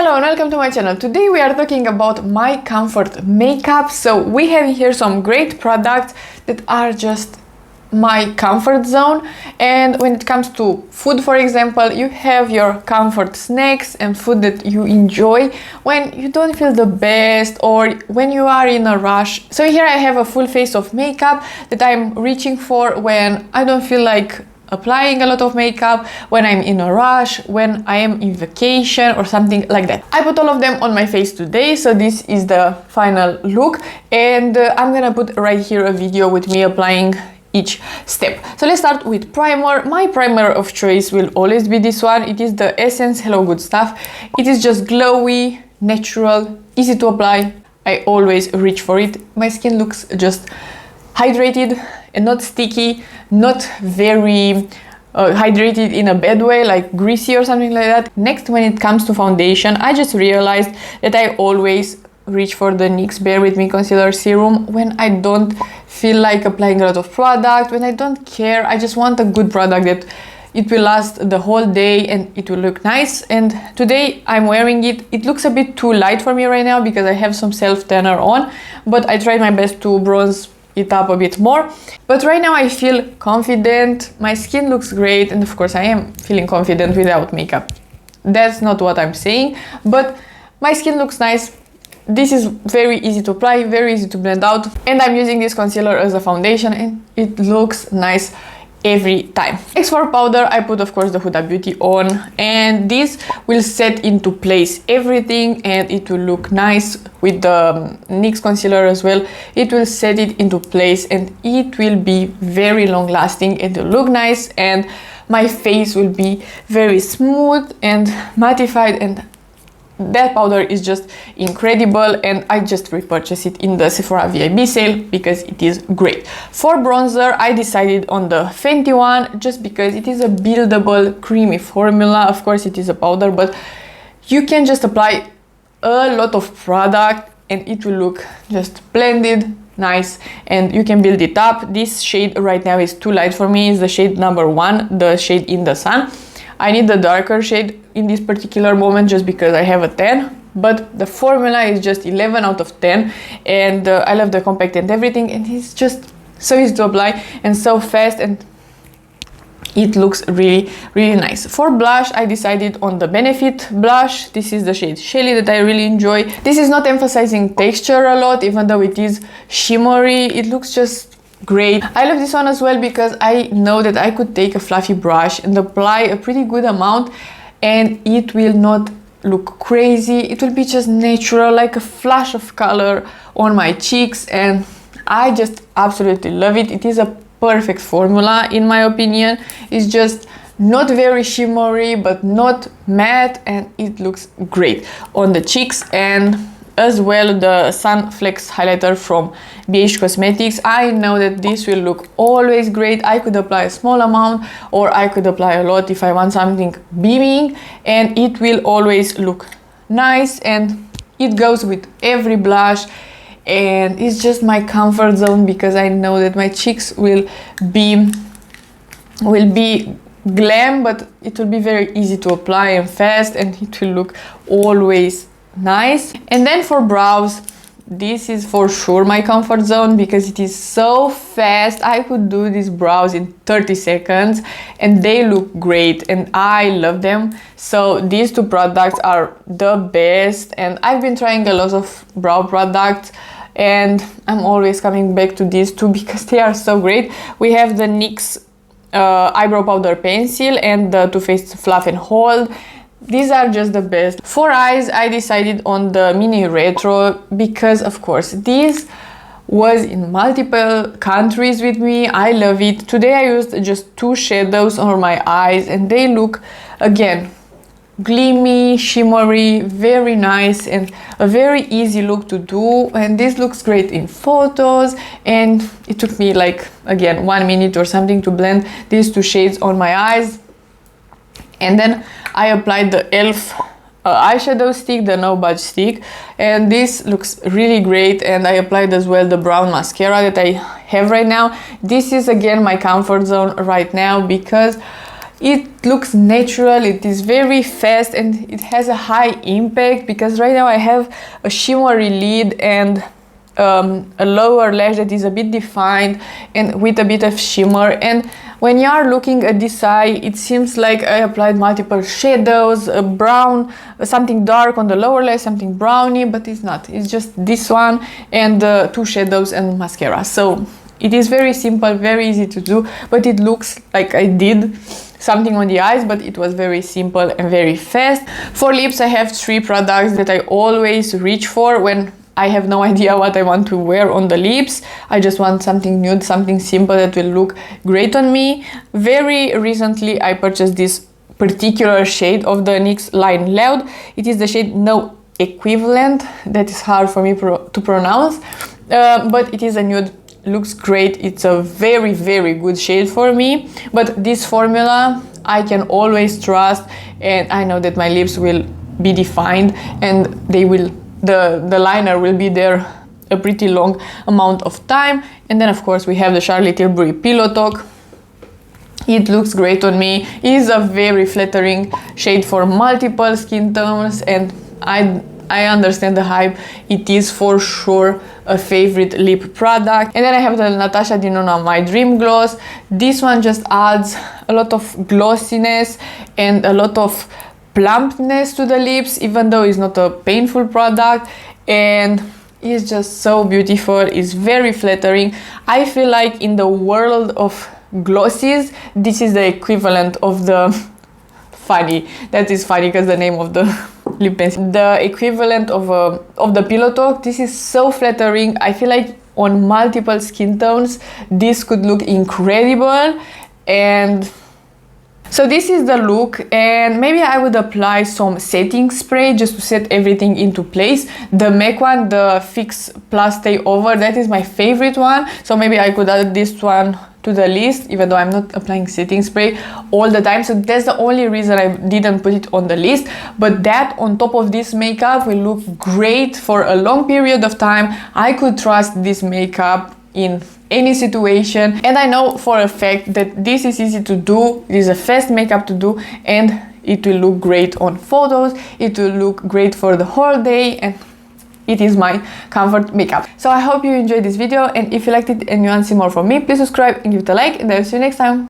Hello and welcome to my channel. Today we are talking about my comfort makeup. So we have here some great products that are just my comfort zone. And when it comes to food, for example, you have your comfort snacks and food that you enjoy when you don't feel the best or when you are in a rush. So here I have a full face of makeup that I'm reaching for when I don't feel like applying a lot of makeup, when I'm in a rush, when I am in vacation or something like that. I put all of them on my face today, so this is the final look, and I'm gonna put right here a video with me applying each step. So let's start with primer. My primer of choice will always be this one. It is the Essence Hello Good Stuff. It is just glowy, natural, easy to apply. I always reach for it. My skin looks just hydrated and not sticky, not very hydrated in a bad way, like greasy or something like that. Next, when it comes to foundation, I just realized that I always reach for the NYX Bare With Me Concealer Serum when I don't feel like applying a lot of product, when I don't care. I just want a good product that it will last the whole day and it will look nice. And today I'm wearing it. It looks a bit too light for me right now because I have some self tanner on, but I tried my best to bronze it up a bit more. But right now I feel confident, my skin looks great, and of course I am feeling confident without makeup. That's not what I'm saying, but my skin looks nice. This is very easy to apply, very easy to blend out, and I'm using this concealer as a foundation and it looks nice every time. Next, for powder, I put of course the Huda Beauty on, and this will set into place everything and it will look nice with the NYX concealer as well. It will set it into place and it will be very long lasting. It will look nice and my face will be very smooth and mattified, and that powder is just incredible, and I just repurchased it in the Sephora VIB sale because it is great. For bronzer, I decided on the Fenty one just because it is a buildable creamy formula. Of course it is a powder, but you can just apply a lot of product and it will look just blended, nice, and you can build it up. This shade right now is too light for me. It's the shade number 1, the shade In the Sun. I need the darker shade in this particular moment just because I have a tan, but the formula is just 11 out of 10, and I love the compact and everything, and it's just so easy to apply and so fast, and it looks really nice. For blush, I decided on the Benefit blush. This is the shade Shellie that I really enjoy. This is not emphasizing texture a lot, even though it is shimmery. It looks just great. I love this one as well because I know that I could take a fluffy brush and apply a pretty good amount and it will not look crazy. It will be just natural, like a flash of color on my cheeks, and I just absolutely love it. It is a perfect formula in my opinion. It's just not very shimmery but not matte, and it looks great on the cheeks. And as well, the Sun Flex highlighter from BH Cosmetics. I know that this will look always great. I could apply a small amount or I could apply a lot if I want something beaming, and it will always look nice, and it goes with every blush, and it's just my comfort zone because I know that my cheeks will be glam, but it will be very easy to apply and fast, and it will look always nice. And then for brows, this is for sure my comfort zone because it is so fast. I could do these brows in 30 seconds and they look great and I love them. So these two products are the best, and I've been trying a lot of brow products and I'm always coming back to these two because they are so great. We have the NYX eyebrow powder pencil and the Too Faced Fluff and Hold. These are just the best. For eyes, I decided on the Mini Retro because of course this was in multiple countries with me. I love it. Today I used just 2 shadows on my eyes and they look again gleamy, shimmery, very nice, and a very easy look to do. And this looks great in photos, and it took me like again 1 minute or something to blend these 2 shades on my eyes. And then I applied the E.L.F eyeshadow stick, the no budge stick, and this looks really great. And I applied as well the brown mascara that I have right now. This is again my comfort zone right now because It looks natural, it is very fast, and it has a high impact because right now I have a shimmery lid and a lower lash that is a bit defined and with a bit of shimmer. And when you are looking at this eye, it seems like I applied multiple shadows, a brown, something dark on the lower lash, something browny, but it's not. It's just this one and 2 shadows and mascara. So it is very simple, very easy to do, but it looks like I did something on the eyes, but it was very simple and very fast. For lips, I have 3 products that I always reach for when I have no idea what I want to wear on the lips. I just want something nude, something simple that will look great on me. Very recently I purchased this particular shade of the NYX Line Loud. It is the shade No Equivalent. That is hard for me to pronounce, but it is a nude. Looks great. It's a very, very good shade for me, but this formula I can always trust, and I know that my lips will be defined and they will, the liner will be there a pretty long amount of time. And then of course we have the Charlotte Tilbury Pillow Talk. It looks great on me. It is a very flattering shade for multiple skin tones, and I understand the hype. It is for sure a favorite lip product. And then I have the Natasha Denona My Dream Gloss. This one just adds a lot of glossiness and a lot of plumpness to the lips, even though it's not a painful product, and it's just so beautiful. It's very flattering. I feel like in the world of glosses, this is the equivalent of the funny. That is funny because the name of the lip pencil. The equivalent of the Pillow Talk. This is so flattering. I feel like on multiple skin tones this could look incredible. And so this is the look, and maybe I would apply some setting spray just to set everything into place. The MAC one, the Fix Plus Stay Over, that is my favorite one, so maybe I could add this one to the list, even though I'm not applying setting spray all the time, so that's the only reason I didn't put it on the list. But that on top of this makeup will look great for a long period of time. I could trust this makeup in any situation, and I know for a fact that this is easy to do. It is a fast makeup to do, and it will look great on photos. It will look great for the whole day, and it is my comfort makeup. So I hope you enjoyed this video, and if you liked it and you want to see more from me, please subscribe and give it a like, and I'll see you next time.